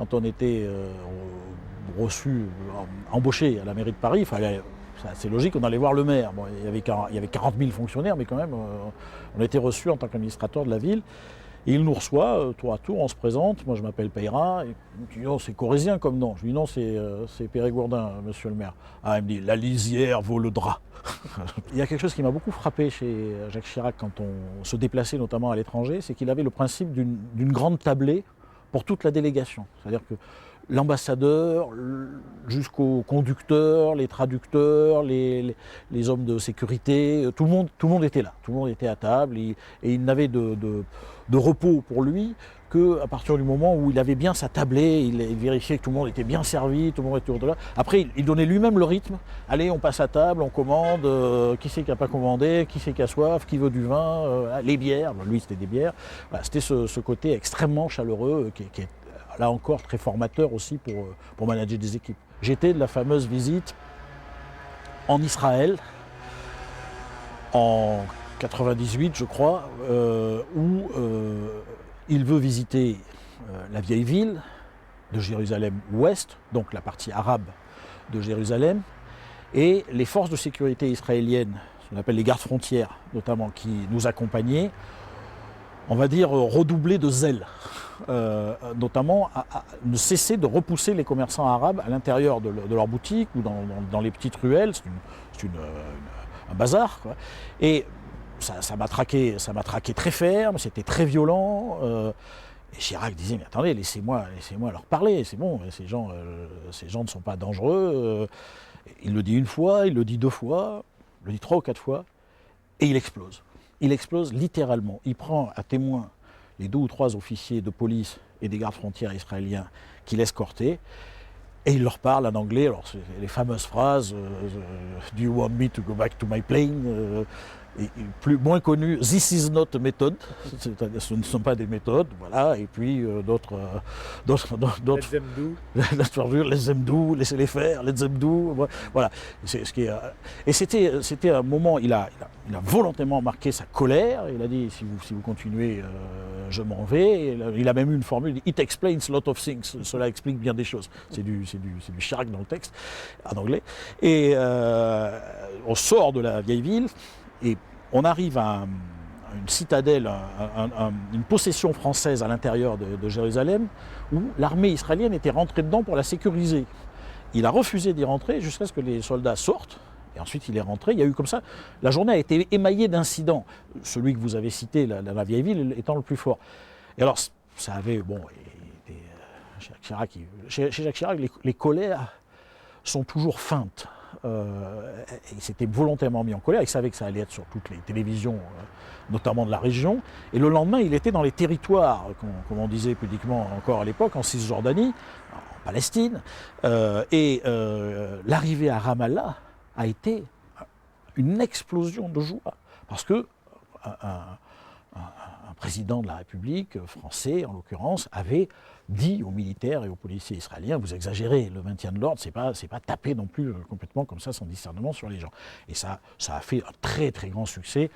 quand on était reçu, embauché à la mairie de Paris, c'est logique, on allait voir le maire. Bon, il y avait 40 000 fonctionnaires, mais quand même, on était reçus en tant qu'administrateur de la ville. Et il nous reçoit, tour à tour, on se présente. Moi, je m'appelle Peyrat. Et il dit, oh, c'est corrézien comme nom. Je lui dis, non, c'est Périgourdin, monsieur le maire. Ah, il me dit, la lisière vaut le drap. Il y a quelque chose qui m'a beaucoup frappé chez Jacques Chirac quand on se déplaçait notamment à l'étranger, c'est qu'il avait le principe d'une grande tablée pour toute la délégation. C'est-à-dire que l'ambassadeur, jusqu'aux conducteurs, les traducteurs, les hommes de sécurité, tout le monde était là, tout le monde était à table et il n'avait de repos pour lui qu'à partir du moment où il avait bien sa tablée, il vérifiait que tout le monde était bien servi, tout le monde était autour de là. Après, il donnait lui-même le rythme. Allez, on passe à table, on commande, qui c'est qui n'a pas commandé, qui c'est qui a soif, qui veut du vin, les bières, lui c'était des bières. Voilà, c'était ce côté extrêmement chaleureux qui est là encore très formateur aussi pour manager des équipes. J'étais de la fameuse visite en Israël en 98, je crois, où il veut visiter la vieille ville de Jérusalem-Ouest, donc la partie arabe de Jérusalem, et les forces de sécurité israéliennes, ce qu'on appelle les gardes frontières notamment, qui nous accompagnaient, on va dire redoubler de zèle, notamment à ne cesser de repousser les commerçants arabes à l'intérieur de leur boutique ou dans les petites ruelles, c'est un bazar, quoi. Et ça m'a traqué très ferme, c'était très violent. Et Chirac disait, mais attendez, laissez-moi leur parler, c'est bon, ces gens ne sont pas dangereux. Il le dit une fois, il le dit 2 fois, il le dit 3 ou 4 fois, et il explose. Il explose littéralement. Il prend à témoin les 2 ou 3 officiers de police et des gardes frontières israéliens qui l'escortaient, et il leur parle en anglais. Alors, c'est les fameuses phrases Do you want me to go back to my plane? Et moins connu, This is not a method, ce ne sont pas des méthodes, voilà, et puis d'autres. Let them do. Let them do, laissez-les faire, let them do, voilà. Et c'était un moment, il a volontairement marqué sa colère, il a dit si vous continuez, je m'en vais. Il a même eu une formule, It explains a lot of things, cela explique bien des choses. C'est du Chirac dans le texte, en anglais. Et on sort de la vieille ville. Et on arrive à une citadelle, une possession française à l'intérieur de Jérusalem, où l'armée israélienne était rentrée dedans pour la sécuriser. Il a refusé d'y rentrer jusqu'à ce que les soldats sortent, et ensuite il est rentré. Il y a eu comme ça, la journée a été émaillée d'incidents, celui que vous avez cité, la vieille ville, étant le plus fort. Et alors, ça avait, chez Jacques Chirac, les colères sont toujours feintes. Il s'était volontairement mis en colère, il savait que ça allait être sur toutes les télévisions, notamment de la région, et le lendemain il était dans les territoires, comme on disait pudiquement encore à l'époque, en Cisjordanie, en Palestine, et l'arrivée à Ramallah a été une explosion de joie, parce que un président de la République, français en l'occurrence, avait dit aux militaires et aux policiers israéliens, vous exagérez, le maintien de l'ordre, c'est pas taper non plus complètement comme ça, sans discernement sur les gens. Et ça a fait un très très grand succès